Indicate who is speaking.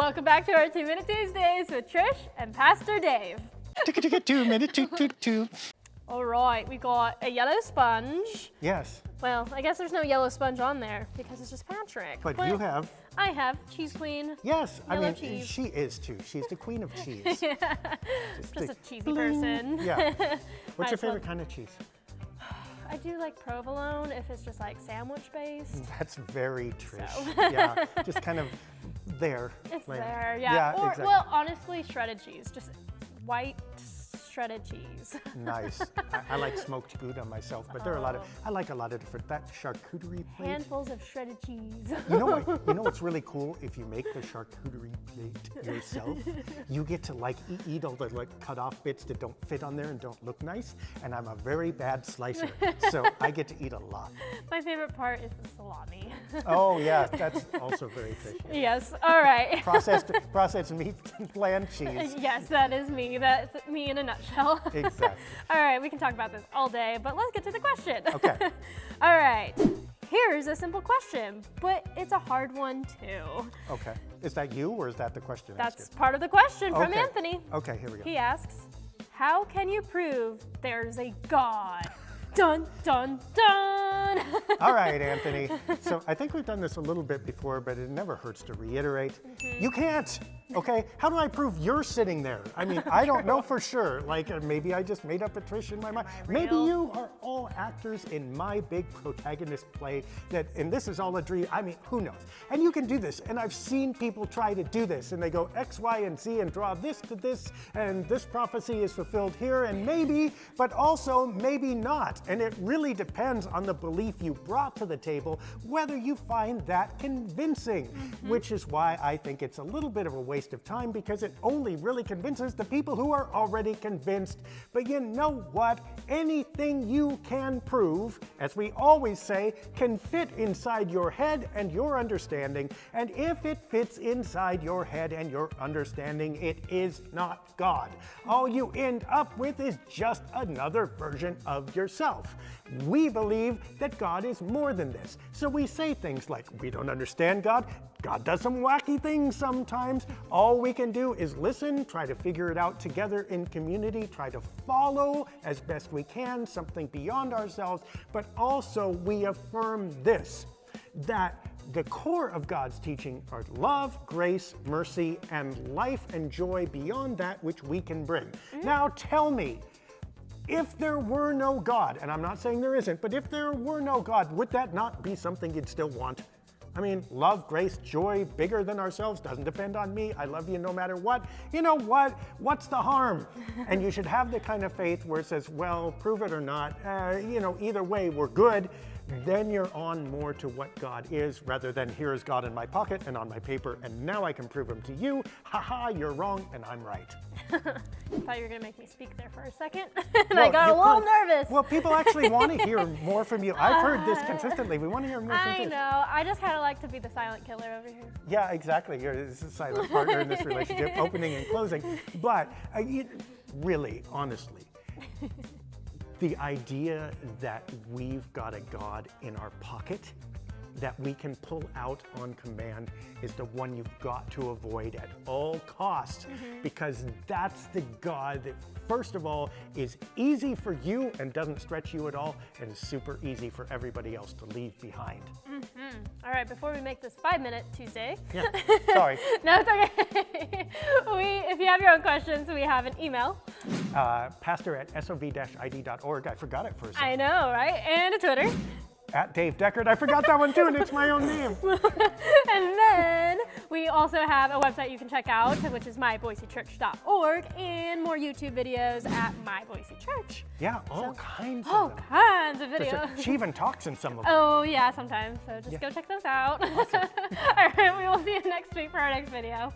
Speaker 1: Welcome back to our 2 Minute Tuesdays with Trish and Pastor Dave.
Speaker 2: 2 minute two.
Speaker 1: All right, we got a yellow sponge.
Speaker 2: Yes,
Speaker 1: Well, I guess there's no yellow sponge on there because it's just Patrick.
Speaker 2: but you have.
Speaker 1: I have Cheese Queen.
Speaker 2: Yes, I
Speaker 1: Yellow
Speaker 2: mean,
Speaker 1: cheese.
Speaker 2: she is too. She's the queen of cheese.
Speaker 1: Just a cheesy
Speaker 2: bling.
Speaker 1: person.
Speaker 2: Yeah. What's your
Speaker 1: Nice one.
Speaker 2: favorite kind of cheese?
Speaker 1: I do like provolone if it's just like sandwich based.
Speaker 2: That's very Trish.
Speaker 1: So.
Speaker 2: Yeah, just kind of there.
Speaker 1: It's
Speaker 2: like-
Speaker 1: there, yeah. Or,
Speaker 2: exactly.
Speaker 1: well, honestly, shredded cheese. Just white shredded cheese.
Speaker 2: Nice. I like smoked Gouda myself, but there are a lot of, I like a lot of different, that charcuterie plate.
Speaker 1: Handfuls of shredded cheese.
Speaker 2: You know what's really cool? If you make the charcuterie plate yourself, you get to like eat all the like cut off bits that don't fit on there and don't look nice. And I'm a very bad slicer, so I get to eat a lot.
Speaker 1: My favorite part is the salami.
Speaker 2: Oh yeah, that's also very fishy.
Speaker 1: Yes, all right.
Speaker 2: Processed meat, bland cheese.
Speaker 1: Yes, that is me. That's me in a nutshell.
Speaker 2: Exactly.
Speaker 1: All right, we can talk about this all day, but let's get to the question.
Speaker 2: Okay.
Speaker 1: All right. Here's a simple question, but it's a hard one too.
Speaker 2: Okay. Is that you or is that the question?
Speaker 1: That's
Speaker 2: asker?
Speaker 1: part of the question from
Speaker 2: Okay.
Speaker 1: Anthony.
Speaker 2: Okay, here we go.
Speaker 1: He asks, how can you prove there's a God? Dun, dun, dun.
Speaker 2: All right, Anthony. So I think we've done this a little bit before, but it never hurts to reiterate. You can't, okay? How do I prove you're sitting there? I mean, I don't know for sure. Like, maybe I just made up a Trish in my mind. Maybe
Speaker 1: real?
Speaker 2: you are all actors in my big protagonist play that, and this is all a dream. I mean, who knows? And you can do this. And I've seen people try to do this, and they go X, Y, and Z and draw this to this, and this prophecy is fulfilled here, and maybe, but also maybe not. And it really depends on the belief you brought to the table, whether you find that convincing, which is why I think it's a little bit of a waste of time because it only really convinces the people who are already convinced. But you know what? Anything you can prove, as we always say, can fit inside your head and your understanding. And if it fits inside your head and your understanding, it is not God. All you end up with is just another version of yourself. We believe that God is more than this. So we say things like, we don't understand God. God does some wacky things sometimes. All we can do is listen, try to figure it out together in community, try to follow as best we can, something beyond ourselves. But also we affirm this, that the core of God's teaching are love, grace, mercy, and life and joy beyond that which we can bring. Now tell me, if there were no God, and I'm not saying there isn't, but if there were no God, would that not be something you'd still want? I mean, love, grace, joy, bigger than ourselves, doesn't depend on me. I love you no matter what. You know what? What's the harm? And you should have the kind of faith where it says, well, prove it or not, either way, we're good. Then you're on more to what God is rather than here is God in my pocket and on my paper, and now I can prove him to you. Ha, you're wrong and I'm right.
Speaker 1: I thought you were going to make me speak there for a second, and I got a little nervous.
Speaker 2: Well, people actually want to hear more from you. I've heard this consistently. We want to hear more from you.
Speaker 1: I know. I just kind of like to be the silent killer over here.
Speaker 2: Yeah, exactly. You're a silent partner in this relationship, opening and closing. But really, honestly, the idea that we've got a God in our pocket that we can pull out on command is the one you've got to avoid at all costs, because that's the God that, first of all, is easy for you and doesn't stretch you at all, and is super easy for everybody else to leave behind.
Speaker 1: All right, before we make this 5 Minute Tuesday.
Speaker 2: Yeah, sorry.
Speaker 1: No, it's okay. If you have your own questions, we have an email.
Speaker 2: Pastor@sov-id.org. I forgot it for a second.
Speaker 1: I know, right? And a Twitter.
Speaker 2: At Dave Deckard. I forgot that one too, and it's my own name.
Speaker 1: And then we also have a website you can check out, which is myboisechurch.org, and more YouTube videos at My Boise Church.
Speaker 2: Yeah, all kinds
Speaker 1: All
Speaker 2: of them.
Speaker 1: kinds of videos.
Speaker 2: She even talks in some of them.
Speaker 1: Oh, yeah, sometimes. So just go check those out. All right, we will see you next week for our next video.